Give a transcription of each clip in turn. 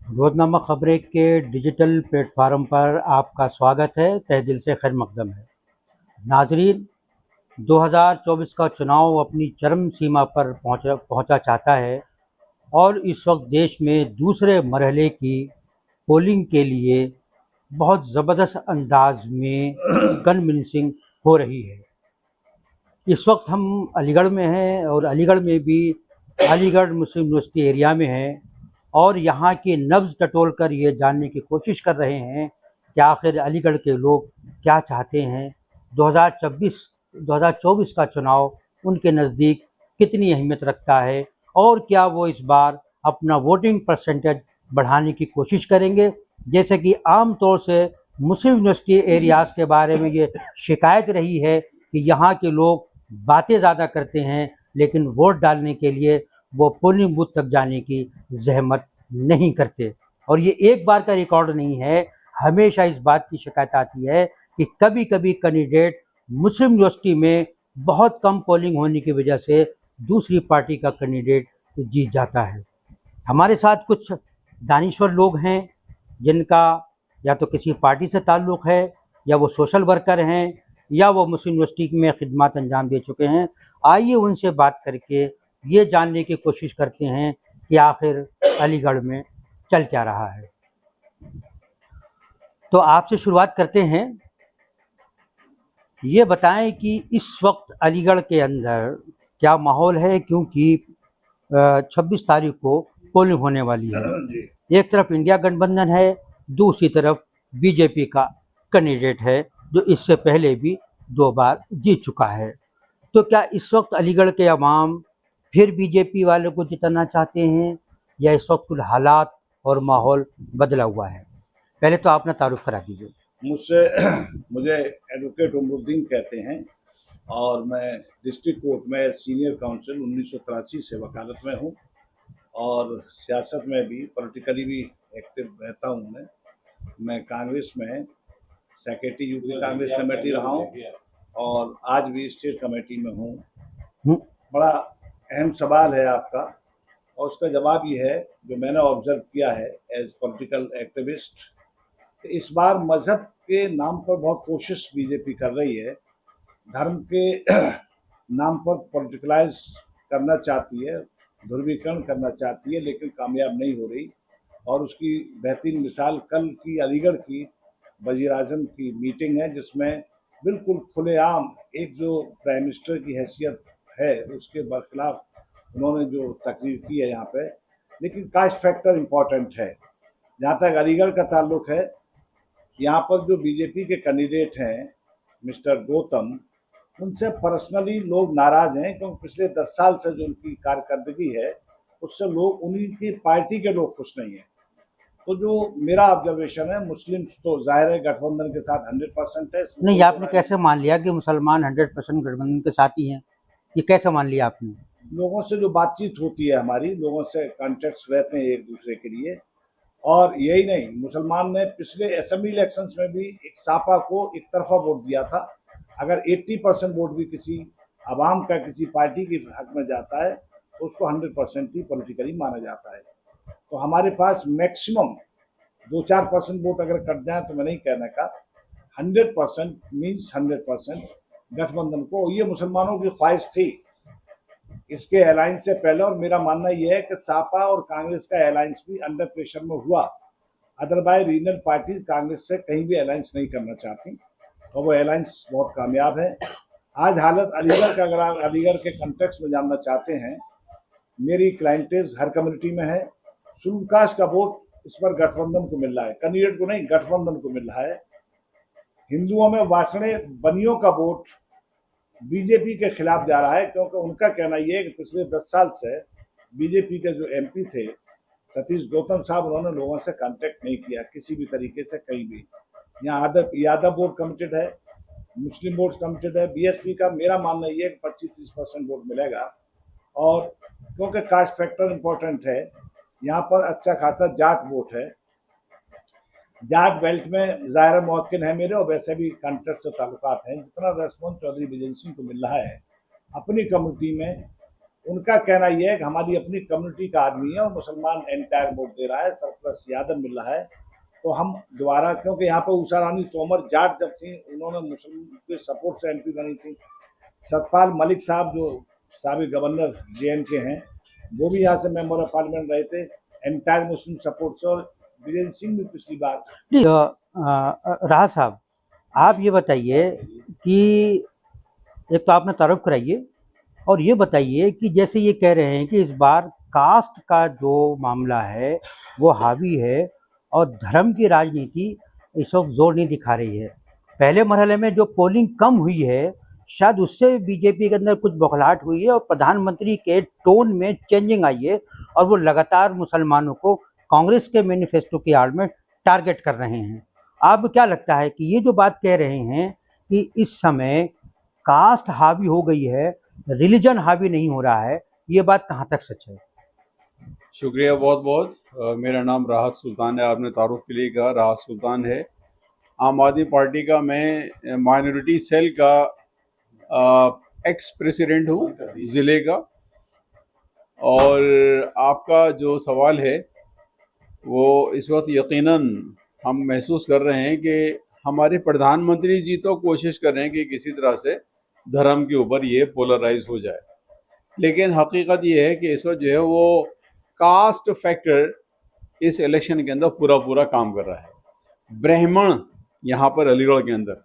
रोज़नामा ख़बरें के digital platform पर आपका स्वागत है। तहे दिल से खैर मकदम है। नाजरीन, 2024 का चुनाव अपनी चरम सीमा पर पहुंचा चाहता है और इस वक्त देश में दूसरे मरहले की पोलिंग के लिए बहुत ज़बरदस्त अंदाज में कन्विंसिंग हो रही है। इस वक्त हम अलीगढ़ में हैं और अलीगढ़ में भी अलीगढ़ मुस्लिम यूनिवर्सिटी एरिया में हैं और यहाँ की नब्ज़ टटोल कर ये जानने की कोशिश कर रहे हैं कि आखिर अलीगढ़ के लोग क्या चाहते हैं। 2024 का चुनाव उनके नज़दीक कितनी अहमियत रखता है और क्या वो इस बार अपना वोटिंग परसेंटेज बढ़ाने की कोशिश करेंगे। जैसे कि आम तौर से मुस्लिम यूनिवर्सिटी एरियाज़ के बारे में ये शिकायत रही है कि यहाँ के लोग बातें ज़्यादा करते हैं लेकिन वोट डालने के लिए वो पोलिंग बूथ तक जाने की ज़हमत नहीं करते। और ये एक बार का रिकॉर्ड नहीं है, हमेशा इस बात की शिकायत आती है कि कभी कभी कैंडिडेट मुस्लिम यूनिवर्सिटी में बहुत कम पोलिंग होने की वजह से दूसरी पार्टी का कैंडिडेट जीत जाता है। हमारे साथ कुछ दानिश्वर लोग हैं जिनका या तो किसी पार्टी से ताल्लुक़ है या वो सोशल वर्कर हैं या वो मुस्लिम यूनिवर्सिटी में खिदमत अंजाम दे चुके हैं। आइए उनसे बात करके ये जानने की कोशिश करते हैं कि आखिर अलीगढ़ में चल क्या रहा है। तो आपसे शुरुआत करते हैं, ये बताएं कि इस वक्त अलीगढ़ के अंदर क्या माहौल है, क्योंकि 26 तारीख को पोलिंग होने वाली है। एक तरफ इंडिया गठबंधन है, दूसरी तरफ बीजेपी का कैंडिडेट है जो इससे पहले भी 2 बार जीत चुका है। तो क्या इस वक्त अलीगढ़ के अवाम फिर बीजेपी वालों को जिताना चाहते हैं या इस वक्त कुछ हालात और माहौल बदला हुआ है? पहले तो आप ना तारुफ करा दीजिए। मुझे एडवोकेट उमरुद्दीन कहते हैं और मैं डिस्ट्रिक्ट कोर्ट में सीनियर काउंसिल 1983 से वकालत में हूँ और सियासत में भी पॉलिटिकली भी एक्टिव रहता हूँ। मैं कांग्रेस में सेक्रेटरी यूपी कांग्रेस कमेटी रहा हूँ और आज भी स्टेट कमेटी में हूँ। बड़ा अहम सवाल है आपका और उसका जवाब ये है जो मैंने ऑब्जर्व किया है एज पॉलिटिकल एक्टिविस्ट। इस बार मजहब के नाम पर बहुत कोशिश बीजेपी कर रही है, धर्म के नाम पर पॉलिटिकलाइज करना चाहती है, ध्रुवीकरण करना चाहती है, लेकिन कामयाब नहीं हो रही। और उसकी बेहतरीन मिसाल कल की अलीगढ़ की वज़ीर आज़म की मीटिंग है जिसमें बिल्कुल खुलेआम एक जो प्राइम मिनिस्टर की हैसियत है उसके बरखिलाफ उन्होंने जो तकरीर की है यहाँ पे। लेकिन कास्ट फैक्टर इम्पॉर्टेंट है। जहाँ तक अलीगढ़ का ताल्लुक है, यहाँ पर जो बीजेपी के कैंडिडेट हैं मिस्टर गौतम, उनसे पर्सनली लोग नाराज हैं क्योंकि पिछले 10 साल से जो उनकी कारकर्दगी है उससे लोग उन्हीं की पार्टी के लोग खुश नहीं हैं। तो जो मेरा ऑब्जर्वेशन है, मुस्लिम्स तो जाहिर है गठबंधन के साथ 100% है। नहीं, आपने कैसे मान लिया कि मुसलमान 100% गठबंधन के साथ ही हैं? ये कैसे मान लिया आपने? लोगों से जो बातचीत होती है हमारी, लोगों से कॉन्टेक्ट्स रहते हैं एक दूसरे के लिए। और यही नहीं, मुसलमान ने पिछले असेंबली इलेक्शंस में भी एक सापा को एक तरफा वोट दिया था। अगर 80% वोट भी किसी आवाम का किसी पार्टी के हक में जाता है तो उसको 100% ही पॉलिटिकली माना जाता है। तो हमारे पास मैक्सिमम 2-4% वोट अगर कट जाए तो मैं नहीं कहने का, 100% मीन्स 100% गठबंधन को। ये मुसलमानों की ख्वाहिश थी इसके अलायंस से पहले, और मेरा मानना यह है कि सापा और कांग्रेस का अलायंस भी अंडर प्रेशर में हुआ। अदरवाइज रीजनल पार्टीज कांग्रेस से कहीं भी अलायंस नहीं करना चाहती और वो अलायंस बहुत कामयाब है। आज हालत अलीगढ़ का, अगर आप अलीगढ़ के कंटेक्स्ट में जानना चाहते हैं, मेरी क्लाइंटेज हर कम्युनिटी में है। शेड्यूल कास्ट का वोट इस पर गठबंधन को मिल रहा है, कैंडिडेट को नहीं, गठबंधन को मिल रहा है। हिंदुओं में वासणे बनियों का वोट बीजेपी के खिलाफ जा रहा है क्योंकि उनका कहना यह है कि पिछले 10 साल से बीजेपी के जो एमपी थे सतीश गौतम साहब, उन्होंने लोगों से कांटेक्ट नहीं किया किसी भी तरीके से कहीं भी। यहाँ यादव वोट कमिटेड है, मुस्लिम वोट कमिटेड है। बीएसपी का मेरा मानना यह है कि 25-30% वोट मिलेगा। और क्योंकि कास्ट फैक्टर इम्पोर्टेंट है, यहाँ पर अच्छा खासा जाट वोट है। जाट बेल्ट में ज़ाहिर मुवक्किल है मेरे, और वैसे भी कॉन्ट्रैक्ट से ताल्लुकात हैं। जितना रेस्पॉन्स चौधरी विजय सिंह को मिल रहा है अपनी कम्युनिटी में, उनका कहना यह है कि हमारी अपनी कम्युनिटी का आदमी है और मुसलमान एंटायर वोट दे रहा है, सरप्लस यादव मिल रहा है, तो हम दोबारा, क्योंकि यहाँ पर उषा रानी तोमर जाट जब थी उन्होंने मुस्लिम के सपोर्ट से एमपी बनी थी। सतपाल मलिक साहब जो साबिक गवर्नर JNK हैं, वो भी यहाँ से मेंबर ऑफ पार्लियामेंट रहे थे एंटायर मुस्लिम सपोर्ट से, और वीरेंद्र सिंह भी पिछली बार। राहत साहब, आप ये बताइए कि एक तो आपने तारुफ कराइए और ये बताइए कि जैसे ये कह रहे हैं कि इस बार कास्ट का जो मामला है वो हावी है और धर्म की राजनीति इस वक्त जोर नहीं दिखा रही है। पहले मरहले में जो पोलिंग कम हुई है शायद उससे बीजेपी के अंदर कुछ बौखलाहट हुई है और प्रधानमंत्री के टोन में चेंजिंग आई है और वो लगातार मुसलमानों को कांग्रेस के मैनिफेस्टो की आड़ में टारगेट कर रहे हैं। आपको क्या लगता है कि ये जो बात कह रहे हैं कि इस समय कास्ट हावी हो गई है, रिलीजन हावी नहीं हो रहा है, ये बात कहाँ तक सच है? शुक्रिया बहुत बहुत। मेरा नाम राहत सुल्तान है, आपने तारुफ के लिए कहा, राहत सुल्तान है। आम आदमी पार्टी का मैं माइनॉरिटी सेल का एक्स प्रेसिडेंट हूँ ज़िले का। और आपका जो सवाल है वो इस वक्त यकीनन हम महसूस कर रहे हैं कि हमारे प्रधानमंत्री जी तो कोशिश कर रहे हैं कि किसी तरह से धर्म के ऊपर ये पोलराइज हो जाए, लेकिन हकीकत ये है कि इस वक्त जो है वो कास्ट फैक्टर इस इलेक्शन के अंदर पूरा काम कर रहा है। ब्राह्मण यहाँ पर अलीगढ़ के अंदर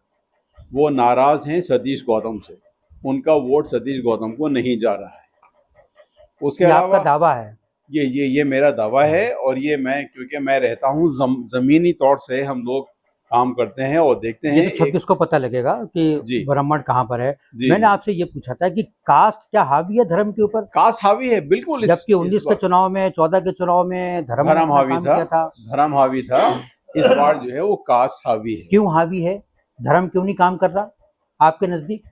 वो नाराज़ हैं सतीश गौतम से, उनका वोट सतीश गौतम को नहीं जा रहा है। उसके अलावा आपका दावा है? ये मेरा दावा है, और ये मैं, क्योंकि मैं रहता हूँ ज़मीनी तौर से हम लोग काम करते हैं और देखते हैं। ये तो 26 को पता लगेगा कि ब्राह्मण कहाँ पर है। मैंने आपसे ये पूछा था कि कास्ट क्या हावी है धर्म के ऊपर? कास्ट हावी है बिल्कुल, जबकि 19 के चुनाव में, 14 के चुनाव में धर्म हावी था। धर्म हावी था, इस बार जो है वो कास्ट हावी है। क्यों हावी है? धर्म क्यों नहीं काम कर रहा आपके नजदीक?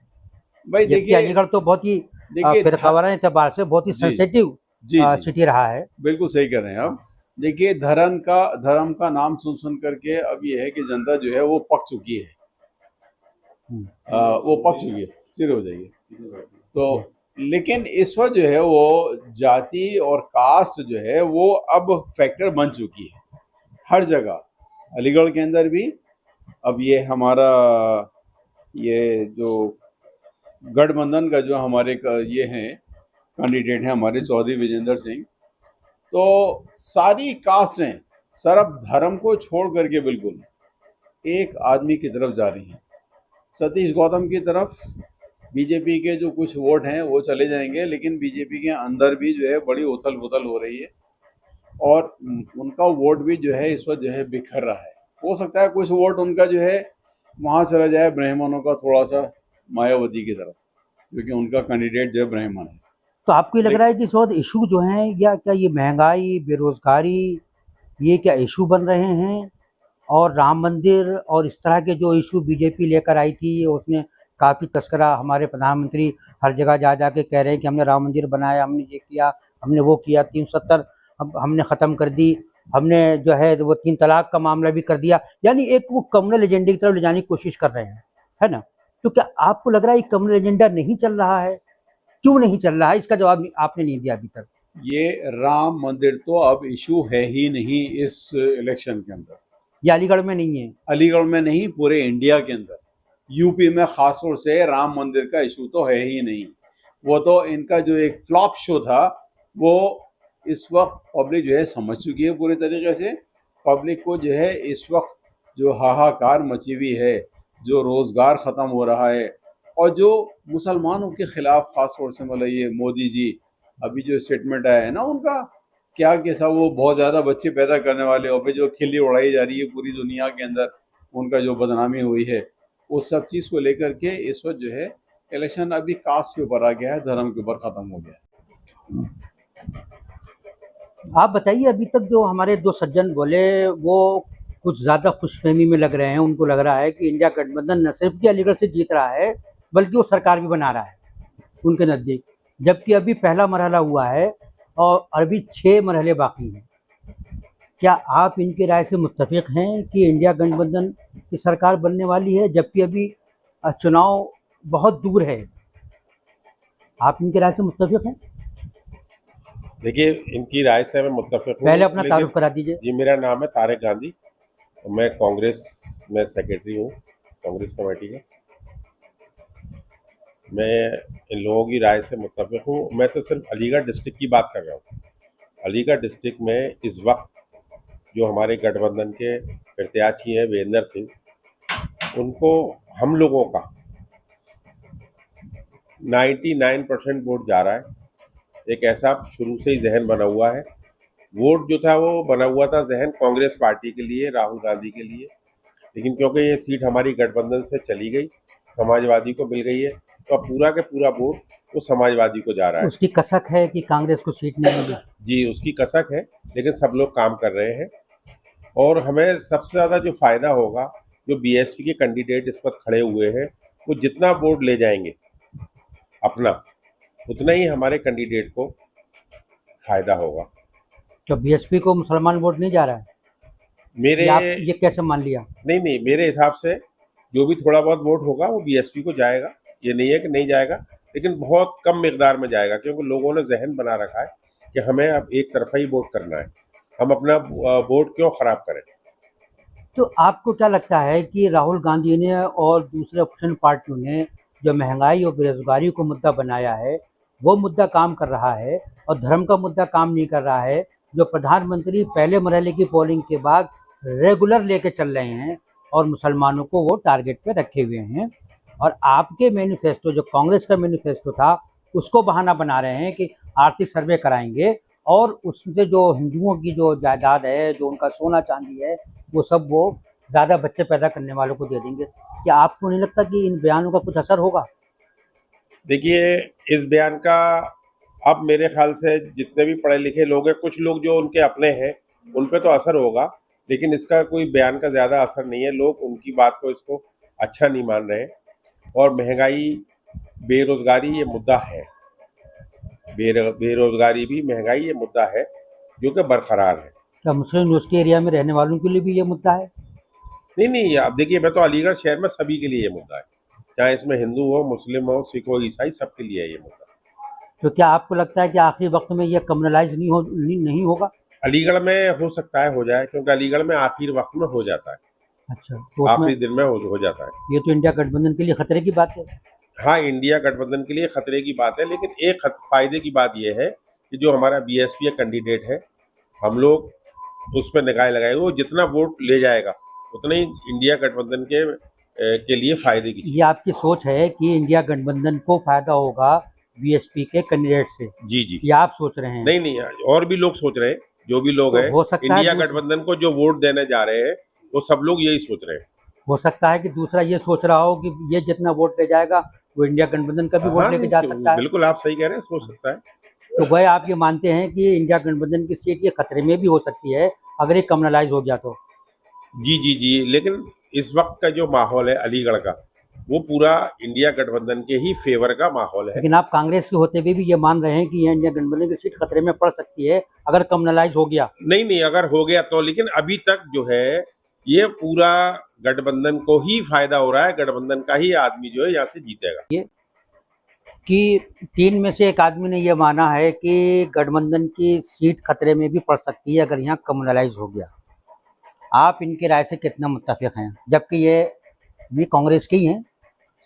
भाई देखिए, अलीगढ़ तो बहुत ही फिरकावाराना एतबार से बहुत ही सेंसिटिव सिटी रहा है। बिल्कुल सही कर रहे हैं आप। देखिए, धर्म का नाम सुन करके अब ये है कि जनता जो है वो पक चुकी है, वो पक चुकी है, सिर हो जाइए। तो लेकिन इस वक्त जो है वो जाति और कास्ट जो है वो अब फैक्टर बन चुकी है हर जगह, अलीगढ़ के अंदर भी। अब ये हमारा ये जो गठबंधन का जो हमारे ये हैं कैंडिडेट हैं हमारे चौधरी विजेंद्र सिंह, तो सारी कास्टें सिर्फ धर्म को छोड़ करके बिल्कुल एक आदमी की तरफ जा रही हैं, सतीश गौतम की तरफ। बीजेपी के जो कुछ वोट हैं वो चले जाएंगे, लेकिन बीजेपी के अंदर भी जो है बड़ी उथल पुथल हो रही है और उनका वोट भी जो है इस वक्त जो है बिखर रहा है। हो सकता है कुछ वोट उनका जो है वहाँ चला जाए ब्राह्मणों का थोड़ा सा मायावती की तरफ, क्योंकि उनका कैंडिडेट जो है ब्राह्मण है। तो आपको ये लग रहा है कि इस वक्त इशू जो हैं या क्या ये महंगाई, बेरोजगारी, ये क्या इशू बन रहे हैं? और राम मंदिर और इस तरह के जो इशू बीजेपी लेकर आई थी, उसने काफ़ी तस्करा, हमारे प्रधानमंत्री हर जगह जा के कह रहे हैं कि हमने राम मंदिर बनाया, हमने ये किया, हमने वो किया, 370 अब हमने ख़त्म कर दी, हमने जो है वो 3 तलाक का मामला भी कर दिया। यानी एक वो कम्युनल एजेंडे की तरफ ले जाने की कोशिश कर रहे हैं, है ना? तो क्या आपको लग रहा है ये कम्युनल एजेंडा नहीं चल रहा है? क्यों नहीं चल रहा है, इसका जवाब आपने नहीं दिया अभी तक। ये राम मंदिर तो अब इशू है ही नहीं इस इलेक्शन के अंदर। ये अलीगढ़ में नहीं है? अलीगढ़ में नहीं, पूरे इंडिया के अंदर, यूपी में खास तौर से राम मंदिर का इशू तो है ही नहीं। वो तो इनका जो एक फ्लॉप शो था वो इस वक्त पब्लिक जो है समझ चुकी है पूरे तरीके से। पब्लिक को जो है इस वक्त जो हाहाकार मची हुई है, जो रोज़गार ख़त्म हो रहा है और जो मुसलमानों के ख़िलाफ़ ख़ास तौर से मतलब ये मोदी जी अभी जो स्टेटमेंट आया है ना उनका, क्या कैसा वो बहुत ज़्यादा बच्चे पैदा करने वाले और फिर जो खिल्ली उड़ाई जा रही है पूरी दुनिया के अंदर, उनका जो बदनामी हुई है, वो सब चीज़ को लेकर के इस वक्त जो है इलेक्शन अभी कास्ट के ऊपर आ गया है, धर्म के ऊपर ख़त्म हो गया है। आप बताइए, अभी तक जो हमारे 2 सज्जन बोले वो कुछ ज़्यादा खुशफहमी में लग रहे हैं। उनको लग रहा है कि इंडिया गठबंधन न सिर्फ कि अलीगढ़ से जीत रहा है बल्कि वो सरकार भी बना रहा है उनके नज़दीक, जबकि अभी पहला मरहला हुआ है और अभी 6 मरहले बाकी हैं। क्या आप इनकी राय से मुत्तफिक हैं कि इंडिया गठबंधन की सरकार बनने वाली है, जबकि अभी चुनाव बहुत दूर है? आप इनकी राय से मुत्तफिक हैं? देखिए, इनकी राय से मैं मुत्तफिक हूँ। पहले अपना लेकिन तारुफ करा दीजिए। जी, मेरा नाम है तारिक गांधी। मैं कांग्रेस में सेक्रेटरी हूँ, कांग्रेस कमेटी का। मैं इन लोगों की राय से मुत्तफिक हूँ। मैं तो सिर्फ अलीगढ़ डिस्ट्रिक्ट की बात कर रहा हूँ। अलीगढ़ डिस्ट्रिक्ट में इस वक्त जो हमारे गठबंधन के प्रत्याशी हैं वीरेंद्र सिंह, उनको हम लोगों का 99% वोट जा रहा है। एक ऐसा शुरू से ही जहन बना हुआ है। वोट जो था वो बना हुआ था जहन कांग्रेस पार्टी के लिए, राहुल गांधी के लिए, लेकिन क्योंकि ये सीट हमारी गठबंधन से चली गई, समाजवादी को मिल गई है, तो अब पूरा के पूरा वोट वो समाजवादी को जा रहा है। उसकी कसक है कि कांग्रेस को सीट नहीं मिली। जी, उसकी कसक है, लेकिन सब लोग काम कर रहे हैं। और हमें सबसे ज़्यादा जो फायदा होगा, जो बीएसपी के कैंडिडेट इस वक्त खड़े हुए हैं, वो जितना वोट ले जाएंगे अपना, उतना ही हमारे कैंडिडेट को फायदा होगा। तो बीएसपी को मुसलमान वोट नहीं जा रहा है, मेरे आप ये कैसे मान लिया? नहीं, मेरे हिसाब से जो भी थोड़ा बहुत वोट होगा वो बीएसपी को जाएगा। ये नहीं है कि नहीं जाएगा, लेकिन बहुत कम मिकदार में जाएगा, क्योंकि लोगों ने जहन बना रखा है कि हमें अब एक तरफा ही वोट करना है। हम अपना वोट क्यों खराब करें। तो आपको क्या लगता है कि राहुल गांधी ने और दूसरे अपोजिशन पार्टियों ने जो महंगाई और बेरोजगारी को मुद्दा बनाया है, वो मुद्दा काम कर रहा है और धर्म का मुद्दा काम नहीं कर रहा है, जो प्रधानमंत्री पहले मरहले की पोलिंग के बाद रेगुलर लेके चल रहे हैं और मुसलमानों को वो टारगेट पे रखे हुए हैं। और आपके मैनिफेस्टो, जो कांग्रेस का मैनिफेस्टो था, उसको बहाना बना रहे हैं कि आर्थिक सर्वे कराएंगे और उससे जो हिंदुओं की जो जायदाद है, जो उनका सोना चांदी है, वो सब वो ज़्यादा बच्चे पैदा करने वालों को दे देंगे। क्या आपको नहीं लगता कि इन बयानों का कुछ असर होगा? देखिए, इस बयान का अब मेरे ख्याल से जितने भी पढ़े लिखे लोग हैं, कुछ लोग जो उनके अपने हैं, उन पे तो असर होगा, लेकिन इसका कोई बयान का ज़्यादा असर नहीं है। लोग उनकी बात को, इसको अच्छा नहीं मान रहे हैं। और महंगाई, बेरोजगारी ये मुद्दा है। बेरोजगारी भी, महंगाई ये मुद्दा है जो कि बरकरार है। क्या मुस्लिम यूनिवर्सिटी एरिया में रहने वालों के लिए भी ये मुद्दा है? नहीं, आप देखिए, मैं तो अलीगढ़ शहर में सभी के लिए ये मुद्दा है, चाहे इसमें हिंदू हो, मुस्लिम हो, सिख हो, ईसाई, सबके लिए है ये मुद्दा। तो क्या आपको लगता है कि आखिरी वक्त में ये कम्युनलाइज नहीं होगा? अलीगढ़ में हो सकता है हो जाए, क्योंकि अलीगढ़ में आखिर वक्त में हो जाता है, अच्छा, तो उसमें आखिरी दिन में हो जाता है। ये तो इंडिया गठबंधन के लिए खतरे की बात है। हाँ, इंडिया गठबंधन के लिए खतरे की बात है, लेकिन एक फायदे की बात यह है कि जो हमारा बीएसपी कैंडिडेट है, हम लोग उस पर निगाह लगाए, वो जितना वोट ले जाएगा उतना ही इंडिया गठबंधन के लिए फायदे की चीज। ये आपकी सोच है कि इंडिया गठबंधन को फायदा होगा बीएसपी के कैंडिडेट से? जी। ये आप सोच रहे हैं? नहीं, और भी लोग सोच रहे हैं, जो भी लोग तो हैं हो सकता है इंडिया गठबंधन को जो वोट देने जा रहे हैं, वो सब लोग यही सोच रहे हैं। हो सकता है कि दूसरा ये सोच रहा हो कि ये जितना वोट ले जाएगा वो इंडिया गठबंधन का भी वोट हाँ, लेके जा सकता है। बिल्कुल आप सही कह रहे हैं, सोच सकता है। तो वह आप ये मानते हैं कि इंडिया गठबंधन की सीट ये खतरे में भी हो सकती है अगर ये कम्युनलाइज हो गया तो? जी, लेकिन इस वक्त का जो माहौल है अलीगढ़ का, वो पूरा इंडिया गठबंधन के ही फेवर का माहौल है। लेकिन आप कांग्रेस के होते हुए भी ये मान रहे हैं कि ये इंडिया गठबंधन की सीट खतरे में पड़ सकती है अगर कम्युनलाइज हो गया? नहीं, अगर हो गया तो, लेकिन अभी तक जो है ये पूरा गठबंधन को ही फायदा हो रहा है। गठबंधन का ही आदमी जो है यहाँ से जीतेगा। कि 3 में से एक आदमी ने ये माना है कि गठबंधन की सीट खतरे में भी पड़ सकती है अगर यहाँ कम्युनलाइज हो गया। आप इनकी राय से कितना मुत्तफिक हैं? जबकि ये भी कांग्रेस के ही हैं,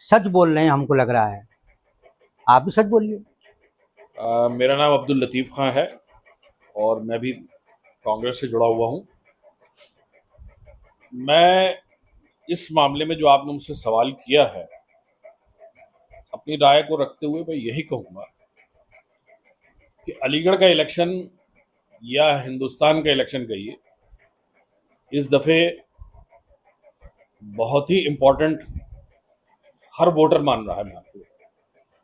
सच बोल रहे हैं हमको लग रहा है। आप भी सच बोलिए। मेरा नाम अब्दुल लतीफ़ खां है और मैं भी कांग्रेस से जुड़ा हुआ हूँ। मैं इस मामले में जो आपने मुझसे सवाल किया है, अपनी राय को रखते हुए मैं यही कहूँगा कि अलीगढ़ का इलेक्शन या हिंदुस्तान का इलेक्शन कहिए, इस दफ़े बहुत ही इम्पोर्टेंट हर वोटर मान रहा है बात को,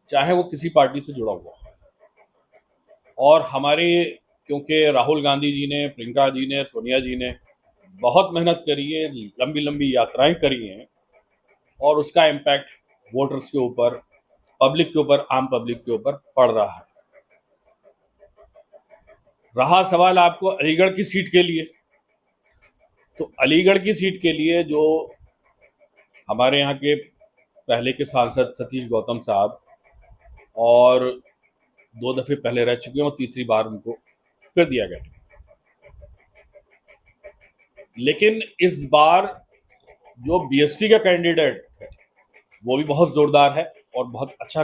चाहे वो किसी पार्टी से जुड़ा हुआ हो। और हमारे, क्योंकि राहुल गांधी जी ने, प्रियंका जी ने, सोनिया जी ने बहुत मेहनत करी है, लंबी लंबी यात्राएं करी हैं, और उसका इम्पैक्ट वोटर्स के ऊपर, पब्लिक के ऊपर, आम पब्लिक के ऊपर पड़ रहा है। रहा सवाल आपको अलीगढ़ की सीट के लिए, तो अलीगढ़ की सीट के लिए जो हमारे यहाँ के पहले के सांसद सतीश गौतम साहब और 2 दफे पहले रह चुके हैं और तीसरी बार उनको फिर दिया गया टिकट। लेकिन इस बार जो बीएसपी का कैंडिडेट है वो भी बहुत जोरदार है और बहुत अच्छा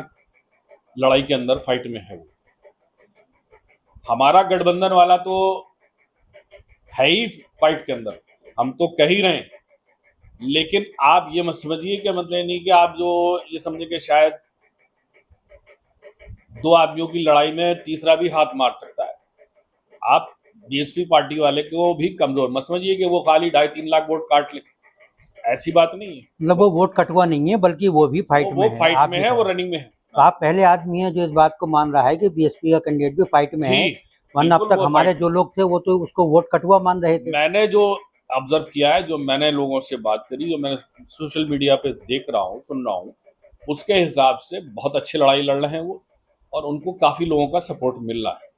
लड़ाई के अंदर फाइट में है। वो हमारा गठबंधन वाला तो है ही फाइट के अंदर, हम तो कह ही रहे हैं। लेकिन आप ये मत समझिए कि मतलब नहीं कि आप जो ये समझे कि शायद 2 आदमियों की लड़ाई में तीसरा भी हाथ मार सकता है। आप बीएसपी पार्टी वाले को भी कमजोर मत समझिए कि वो खाली 2.5-3 लाख वोट काट ले, ऐसी बात नहीं है। मतलब वो वोट कटवा नहीं है, बल्कि वो भी फाइट में वो है। फाइट आप में भी है, वो कह- रनिंग में है तो आप पहले आदमी हैं जो इस बात को मान रहा है कि बीएसपी का कैंडिडेट भी फाइट में है, जी। वरना अब बिल्कुल तक वो हमारे फाइट जो लोग थे वो तो उसको वोट कटवा मान रहे थे। मैंने जो ऑब्जर्व किया है, जो मैंने लोगों से बात करी, जो मैंने सोशल मीडिया पे देख रहा हूँ, सुन रहा हूँ, उसके हिसाब से बहुत अच्छी लड़ाई लड़ रहे हैं वो, और उनको काफी लोगों का सपोर्ट मिल रहा है।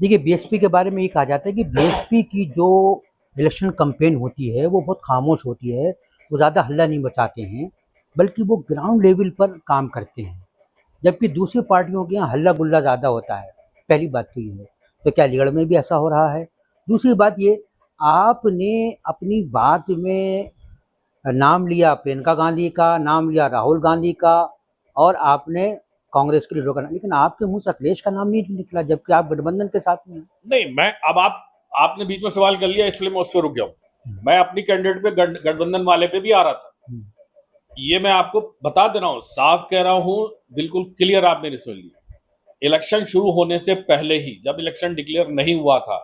देखिए, बीएसपी के बारे में ये कहा जाता है कि बीएसपी की जो इलेक्शन कैंपेन होती है वो बहुत खामोश होती है, वो ज़्यादा हल्ला नहीं मचाते हैं, बल्कि वो ग्राउंड लेवल पर काम करते हैं, जबकि दूसरी पार्टियों के यहाँ हल्ला गुल्ला ज़्यादा होता है। पहली बात तो ये है। तो क्या अलीगढ़ में भी ऐसा हो रहा है? दूसरी बात ये, आपने अपनी बात में नाम लिया प्रियंका गांधी का, नाम लिया राहुल गांधी का, और आपने कांग्रेस के लीडरों का नाम, लेकिन आपके मुंह से अखिलेश का नाम नहीं निकला, जबकि आप गठबंधन के साथ में हैं। नहीं, मैं अब आपने बीच में सवाल कर लिया, इसलिए मैं उस पर रुक गया हूँ। मैं अपनी कैंडिडेट पे गठबंधन वाले पे भी आ रहा था। ये मैं आपको बता दे रहा हूँ, साफ कह रहा हूँ, बिल्कुल क्लियर, आप मेरी सुन लीजिए। इलेक्शन शुरू होने से पहले ही, जब इलेक्शन डिक्लेयर नहीं हुआ था,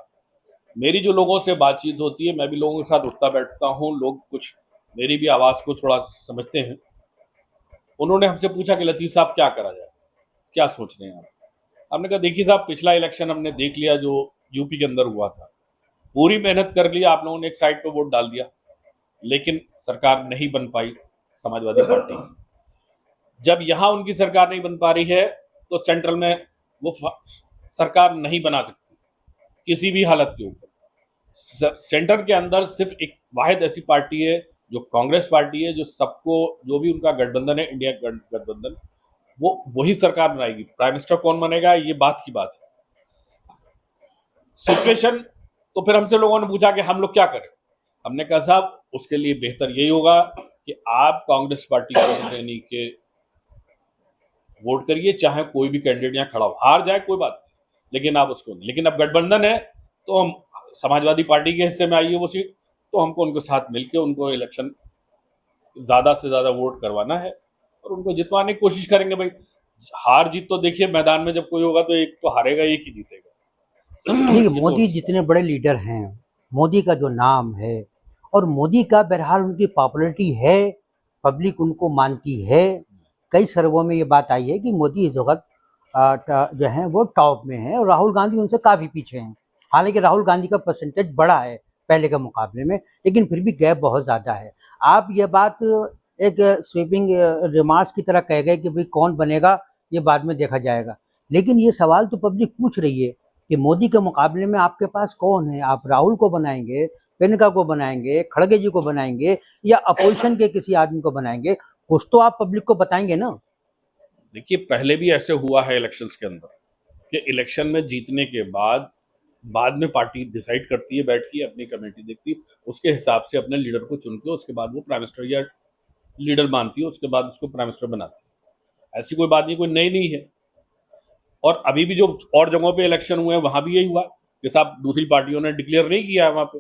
मेरी जो लोगों से बातचीत होती है, मैं भी लोगों के साथ उठता बैठता हूँ, लोग कुछ मेरी भी आवाज़ को थोड़ा समझते हैं। उन्होंने हमसे पूछा कि लतीफ़ साहब क्या करा जाए, क्या सोच रहे हैं आप? हमने कहा देखिए साहब, पिछला इलेक्शन हमने देख लिया जो यूपी के अंदर हुआ था, पूरी मेहनत कर ली, आप लोगों ने एक साइड पे वोट डाल दिया, लेकिन सरकार नहीं बन पाई समाजवादी पार्टी। जब यहाँ उनकी सरकार नहीं बन पा रही है तो सेंट्रल में वो सरकार नहीं बना सकती किसी भी हालत के ऊपर। सेंटर के अंदर सिर्फ एक वाहिद ऐसी पार्टी है जो कांग्रेस पार्टी है, जो सबको, जो भी उनका गठबंधन है, इंडिया गठबंधन, वो वही सरकार बनाएगी। प्राइम मिनिस्टर कौन बनेगा, ये बात की बात है। सिचुएशन तो फिर हमसे लोगों ने पूछा कि हम लोग क्या करें। हमने कहा साहब, उसके लिए बेहतर यही होगा कि आप कांग्रेस पार्टी को देने के वोट करिए, चाहे कोई भी कैंडिडेट यहाँ खड़ा हो, हार जाए कोई बात नहीं, लेकिन आप उसको नहीं। लेकिन अब गठबंधन है तो हम समाजवादी पार्टी के हिस्से में आई है वो सीट, तो हमको उनके साथ मिलकर उनको इलेक्शन ज्यादा से ज्यादा वोट करवाना है और उनको जितवाने की कोशिश करेंगे। भाई, हार जीत तो देखिए, मैदान में जब कोई होगा तो एक तो हारेगा, एक ही जीतेगा। देखिए, ये तो मोदी जितने बड़े लीडर हैं, मोदी का जो नाम है और मोदी का बहरहाल उनकी पॉपुलैरिटी है, पब्लिक उनको मानती है। कई सर्वों में ये बात आई है कि मोदी इस वक्त जो है वो टॉप में है और राहुल गांधी उनसे काफ़ी पीछे हैं। हालांकि राहुल गांधी का परसेंटेज बड़ा है पहले के मुकाबले में, लेकिन फिर भी गैप बहुत ज़्यादा है। आप ये बात एक स्वीपिंग रिमार्क्स की तरह कह गए कि भाई कौन बनेगा ये बाद में देखा जाएगा, लेकिन ये सवाल तो पब्लिक पूछ रही है कि मोदी के मुकाबले में आपके पास कौन है? आप राहुल को बनाएंगे, प्रियंका को बनाएंगे, खड़गे जी को बनाएंगे, या अपोजिशन के किसी आदमी को बनाएंगे? कुछ तो आप पब्लिक को बताएंगे ना। देखिए, पहले भी ऐसे हुआ है इलेक्शंस के अंदर कि इलेक्शन में जीतने के बाद में पार्टी डिसाइड करती है, बैठ के अपनी कमेटी देखती है, उसके हिसाब से अपने लीडर को चुनती है, उसके बाद वो प्राइम मिनिस्टर या लीडर मानती है, उसके बाद उसको प्राइम मिनिस्टर बनाती है। ऐसी कोई बात नहीं, कोई नई नहीं है। और अभी भी जो और जगहों पे इलेक्शन हुए हैं वहां भी यही हुआ कि साहब दूसरी पार्टियों ने डिक्लेयर नहीं किया है वहां पे,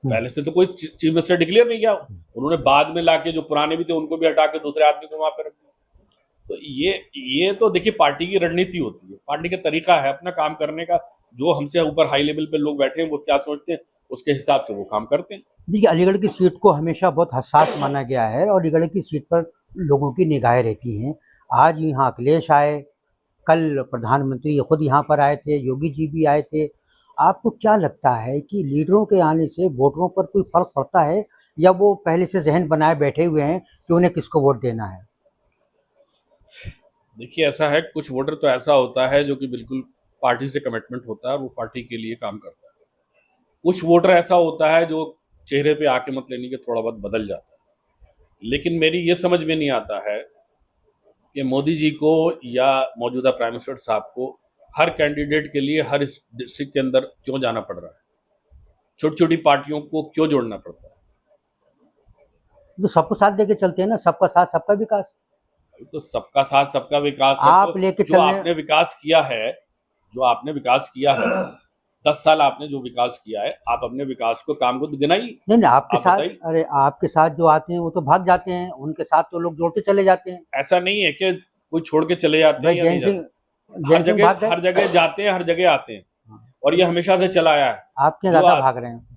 पहले से तो कोई चीफ मिनिस्टर डिक्लेयर नहीं किया, उन्होंने बाद में लाके जो पुराने भी थे उनको भी हटा के दूसरे आदमी को वहां पे रख दिया। तो ये तो देखिए पार्टी की रणनीति होती है, पार्टी का तरीका है अपना काम करने का। जो हमसे ऊपर हाई लेवल पे लोग बैठे हैं वो क्या सोचते हैं, उसके हिसाब से वो काम करते हैं। देखिए, अलीगढ़ की सीट को हमेशा बहुत हसास माना गया है और अलीगढ़ की सीट पर लोगों की निगाहें रहती हैं। आज यहाँ अखिलेश आए, कल प्रधानमंत्री खुद यहाँ पर आए थे, योगी जी भी आए थे। आपको क्या लगता है कि लीडरों के आने से वोटरों पर कोई फर्क पड़ता है, या वो पहले से जहन बनाए बैठे हुए हैं कि उन्हें किसको वोट देना है? देखिए, ऐसा है, कुछ वोटर तो ऐसा होता है जो कि बिल्कुल पार्टी से कमिटमेंट होता है और वो पार्टी के लिए काम करता है। कुछ वोटर ऐसा होता है जो चेहरे पे आके मत लेने के थोड़ा बहुत बदल जाता है। लेकिन मेरी ये समझ में नहीं आता है कि मोदी जी को या मौजूदा प्राइम मिनिस्टर साहब को हर कैंडिडेट के लिए हर डिस्ट्रिक्ट के अंदर क्यों जाना पड़ रहा है, छोटी छोटी पार्टियों को क्यों जोड़ना पड़ता है? तो सबको साथ लेके चलते हैं ना, सबका साथ सबका विकास। तो सबका साथ सबका विकास है। आप तो लेके जो चलने- आपने विकास किया है, जो आपने विकास किया है 10 साल आपने जो विकास किया है, आप अपने विकास को काम को गिनाइए। नहीं आपके आप साथ, बताइए। अरे आपके साथ जो आते हैं वो तो भाग जाते हैं, उनके साथ तो लोग जोड़ते चले जाते हैं। ऐसा नहीं है कि कोई छोड़ के चले जाते भाई हैं या नहीं जैन जाते। सिंह हर जगह भाग गए, हर जगह जाते हैं, हर जगह आते हैं, और ये हमेशा से चला आया है। आपके जो ज्यादा आ- भाग रहे हैं।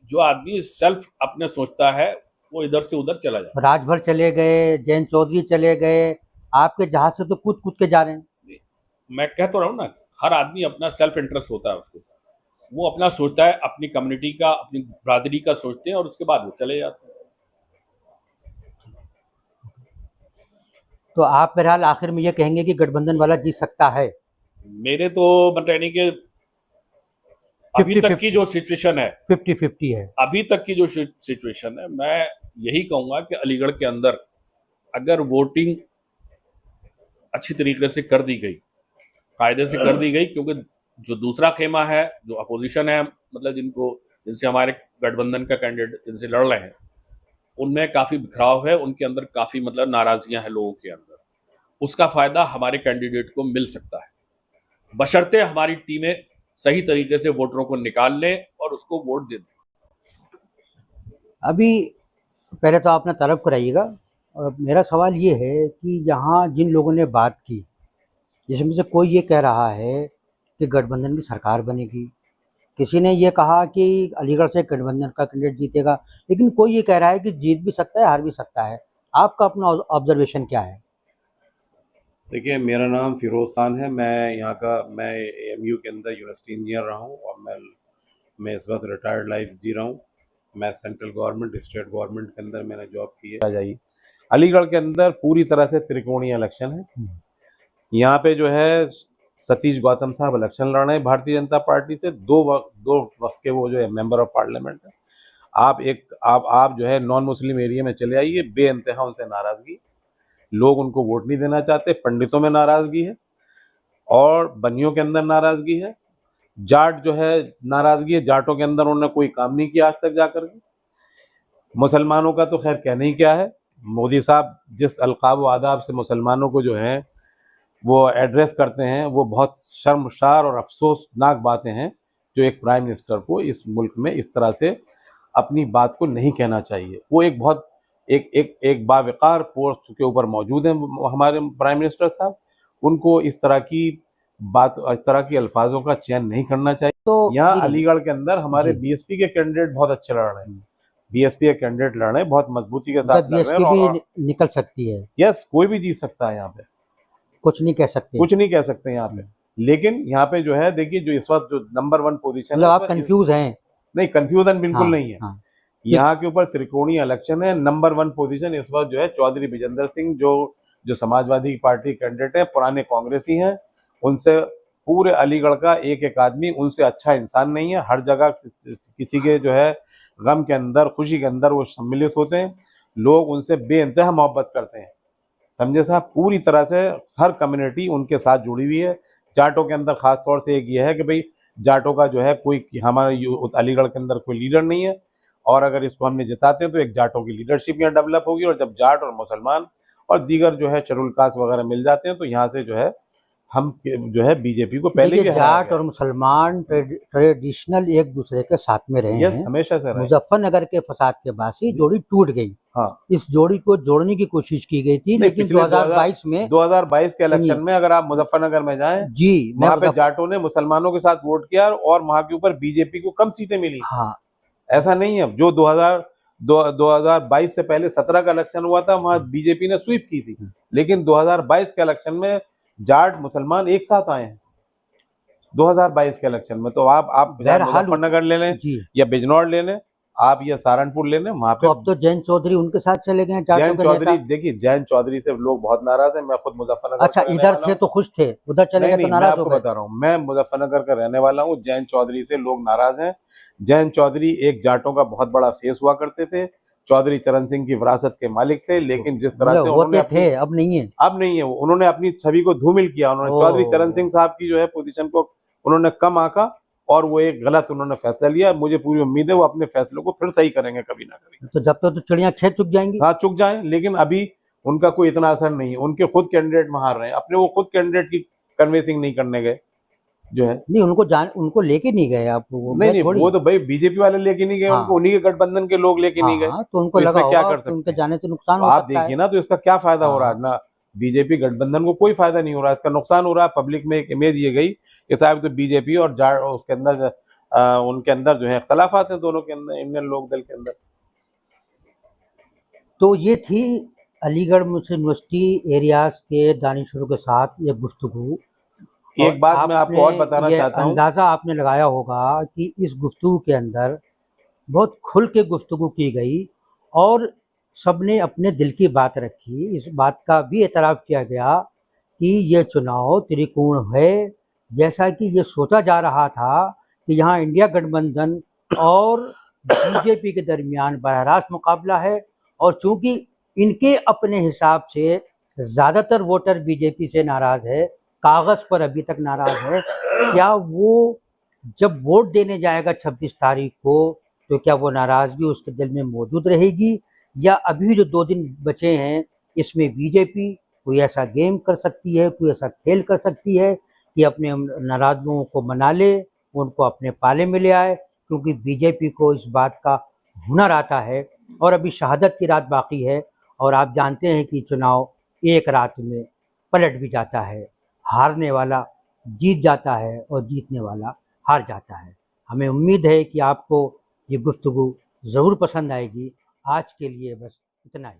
जो आदमी सेल्फ अपने सोचता है वो इधर से उधर चला जाता राजभर चले गए, जैन चौधरी चले गए, आपके जहाज से तो कूद कूद के जा रहे हैं। है। मैं कह तो रहा हूँ ना, हर आदमी अपना सेल्फ इंटरेस्ट होता है उसको, वो अपना सोचता है, अपनी कम्युनिटी का, अपनी बरादरी का सोचते हैं और उसके बाद वो चले जाते हैं। तो आप बहरहाल आखिर में ये कहेंगे कि गठबंधन वाला जीत सकता है? मेरे तो बताने के अभी तक की जो सिचुएशन है, 50-50 है। अभी तक की जो सिचुएशन है, मैं यही कहूंगा कि अलीगढ़ के अंदर अगर वोटिंग अच्छी तरीके से कर दी गई, कायदे से कर दी गई, क्योंकि जो दूसरा खेमा है, जो अपोजिशन है, मतलब जिनसे हमारे गठबंधन का कैंडिडेट जिनसे लड़ रहे हैं, उनमें काफी बिखराव है, उनके अंदर काफी मतलब नाराजगियां हैं लोगों के अंदर। उसका फायदा हमारे कैंडिडेट को मिल सकता है, बशर्ते हमारी टीमें सही तरीके से वोटरों को निकाल लें और उसको वोट दे दें। अभी पहले तो अपना तरफ कराइएगा, और मेरा सवाल ये है कि यहाँ जिन लोगों ने बात की, जिसमें से कोई ये कह रहा है कि गठबंधन की सरकार बनेगी, किसी ने ये कहा कि अलीगढ़ से गठबंधन का कैंडिडेट जीतेगा, लेकिन कोई ये कह रहा है कि जीत भी सकता है, हार भी सकता है। आपका अपना ऑब्जर्वेशन क्या है? देखिए, मेरा नाम फिरोज़ खान है। मैं एएमयू के अंदर यूनिवर्सिटी इंजीनियर रहा हूँ, और मैं इस वक्त रिटायर्ड लाइफ जी रहा हूँ। मैं सेंट्रल गवर्नमेंट, स्टेट गवर्नमेंट के अंदर मैंने जॉब की है। आ जाइए, अलीगढ़ के अंदर पूरी तरह से त्रिकोणीय इलेक्शन है। यहाँ पे जो है सतीश गौतम साहब इलेक्शन लड़ रहे हैं भारतीय जनता पार्टी से। दो वक्त के वो जो है मेंबर ऑफ पार्लियामेंट है। आप जो है नॉन मुस्लिम एरिया में चले आइए, बेइंतहा उनसे नाराजगी, लोग उनको वोट नहीं देना चाहते। पंडितों में नाराजगी है और बनियों के अंदर नाराजगी है। जाट जो है नाराजगी है, जाटों के अंदर उन्होंने कोई काम नहीं किया आज तक जाकर के। मुसलमानों का तो खैर कहना ही क्या है। मोदी साहब जिस अलकाब व आदाब से मुसलमानों को जो है वो एड्रेस करते हैं, वो बहुत शर्मसार और अफसोसनाक बातें हैं, जो एक प्राइम मिनिस्टर को इस मुल्क में इस तरह से अपनी बात को नहीं कहना चाहिए। वो एक बहुत एक बावकार पोस्ट के ऊपर मौजूद हैं हमारे प्राइम मिनिस्टर साहब। उनको इस तरह की बात, इस तरह की अल्फाजों का चयन नहीं करना चाहिए। तो यहाँ अलीगढ़ के अंदर हमारे जी। बीएसपी के कैंडिडेट बहुत अच्छे लड़ रहे हैं। बीएसपी के कैंडिडेट लड़ रहे हैं, बहुत मजबूती के साथ लड़ रहे बीएसपी हैं। भी और निकल सकती है, यस, कोई भी जीत सकता है यहाँ पे, कुछ नहीं कह सकते। कुछ नहीं कह सकते यहाँ पे। लेकिन यहाँ पे जो है देखिए, जो इस वक्त जो नंबर 1 पोजीशन मतलब आप कंफ्यूज हैं? नहीं, कंफ्यूजन बिल्कुल हाँ, नहीं है। हाँ। यहाँ के ऊपर त्रिकोणीय इलेक्शन है। नंबर 1 पोजीशन इस वक्त जो है चौधरी विजेंद्र सिंह, जो समाजवादी पार्टी कैंडिडेट है, पुराने कांग्रेसी हैं। उनसे पूरे अलीगढ़ का एक आदमी उनसे अच्छा इंसान नहीं है। हर जगह किसी के जो है गम के अंदर, खुशी के अंदर वो सम्मिलित होते हैं। लोग उनसे बेइंतहा मोहब्बत करते हैं, समझे साहब। पूरी तरह से हर कम्युनिटी उनके साथ जुड़ी हुई है। जाटों के अंदर खास तौर से एक ये है कि भाई जाटों का जो है कोई हमारे अलीगढ़ के अंदर कोई लीडर नहीं है, और अगर इसको हमने जिताते हैं तो एक जाटों की लीडरशिप यहाँ डेवलप होगी। और जब जाट और मुसलमान और दीगर जो है शेड्यूल कास्ट वगैरह मिल जाते हैं तो यहाँ से जो है हम जो है बीजेपी को पहले देखिए, भी हराया जाट गया। और मुसलमान ट्रेडिशनल एक दूसरे के साथ में रहे यस, हैं। हमेशा से रहे। मुजफ्फरनगर के फसाद के बाद से जोड़ी टूट गई। हाँ, इस जोड़ी को जोड़ने की कोशिश की गई थी, नहीं, लेकिन पिछले 2022 में 2022 के सुनिए। इलेक्शन में अगर आप मुजफ्फरनगर में जाएं, जी, मैं वहाँ पे बता- जाटों ने मुसलमानों के साथ वोट किया और वहाँ के ऊपर बीजेपी को कम सीटें मिली। हाँ, ऐसा नहीं है। जो 2022 से पहले 17 का इलेक्शन हुआ था, वहाँ बीजेपी ने स्वीप की थी। लेकिन 2022 के इलेक्शन में जाट मुसलमान एक साथ आए हैं 2022 के इलेक्शन में। तो आप बहरहाल मुजफ्फरनगर ले लें जी। या बिजनौर ले लें, आप या सहारनपुर ले लें, वहाँ पे तो अब तो जैन चौधरी उनके साथ चले गए हैं, जाटों जैन के चौधरी। नेता। देखिए, जैन चौधरी से लोग बहुत नाराज हैं। मैं खुद मुजफ्फरनगर अच्छा, का रहने इधर वाला थे हूं। तो खुश थे, उधर चले गए नहीं, तो मैं नाराज हो आपको गए। बता रहा हूँ, मैं मुजफ्फरनगर का रहने वाला हूँ। जैन चौधरी से लोग नाराज हैं। जैन चौधरी एक जाटों का बहुत बड़ा फेस हुआ करते थे। चौधरी चरण सिंह की विरासत के मालिक थे, लेकिन जिस तरह से मतलब उन्होंने होते थे, अब नहीं है। अब नहीं है, उन्होंने अपनी छवि को धूमिल किया। उन्होंने ओह। चौधरी चरण सिंह साहब की जो है पोजीशन को उन्होंने कम आंका और वो एक गलत उन्होंने फैसला लिया। मुझे पूरी उम्मीद है वो अपने फैसलों को फिर सही करेंगे कभी ना कभी। तो जब तक तो चिड़िया खेत चुग जाएंगी। हाँ, चुक जाए, लेकिन अभी उनका कोई इतना असर नहीं है। उनके खुद कैंडिडेट वहां रहे, अपने वो खुद कैंडिडेट की कन्विंसिंग नहीं करने गए जो है। नहीं, उनको लेके नहीं गए आप, वो नहीं मैं नहीं, थोड़ी। वो तो भाई बीजेपी वाले लेके नहीं गए, हाँ। उनको उन्हीं के गठबंधन के लोग लेके नहीं गए। हाँ, तो उनको तो लगा इसमें क्या होगा कर कि सकते उनके हैं? जाने से नुकसान तो हो आप सकता है। देखिए ना, तो इसका क्या फायदा हो रहा हाँ। है ना? बीजेपी गठबंधन को कोई फायदा नहीं हो रहा है, इसका नुकसान हो रहा है। पब्लिक में एक इमेज ये गई कि साहब तो बीजेपी और जाट उसके अंदर उनके अंदर जो है इख्तलाफात है दोनों के अंदर, इंडियन लोक दल के अंदर। तो ये थी अलीगढ़ मुस्लिम यूनिवर्सिटी एरियाज के दानिशुरों के साथ ये गुफ्तगू। एक बात मैं आपको और बताना ये चाहता हूँ। अंदाज़ा आपने लगाया होगा कि इस गुफ्तगू के अंदर बहुत खुल के गुफ्तगू की गई और सबने अपने दिल की बात रखी। इस बात का भी एतराफ़ किया गया कि ये चुनाव त्रिकोण है, जैसा कि ये सोचा जा रहा था कि यहाँ इंडिया गठबंधन और बीजेपी के दरमियान बरह रास्त मुकाबला है। और चूंकि इनके अपने हिसाब से ज़्यादातर वोटर बीजेपी से नाराज़ है, कागज़ पर अभी तक नाराज़ है, क्या वो जब वोट देने जाएगा 26 तारीख को, तो क्या वो नाराज़गी उसके दिल में मौजूद रहेगी, या अभी जो 2 दिन बचे हैं इसमें बीजेपी कोई ऐसा गेम कर सकती है, कोई ऐसा खेल कर सकती है कि अपने नाराज़ लोगों को मना ले, उनको अपने पाले में ले आए, क्योंकि बीजेपी को इस बात का हुनर आता है। और अभी शहादत की रात बाकी है और आप जानते हैं कि चुनाव एक रात में पलट भी जाता है, हारने वाला जीत जाता है और जीतने वाला हार जाता है। हमें उम्मीद है कि आपको ये गुफ्तगू ज़रूर पसंद आएगी। आज के लिए बस इतना ही।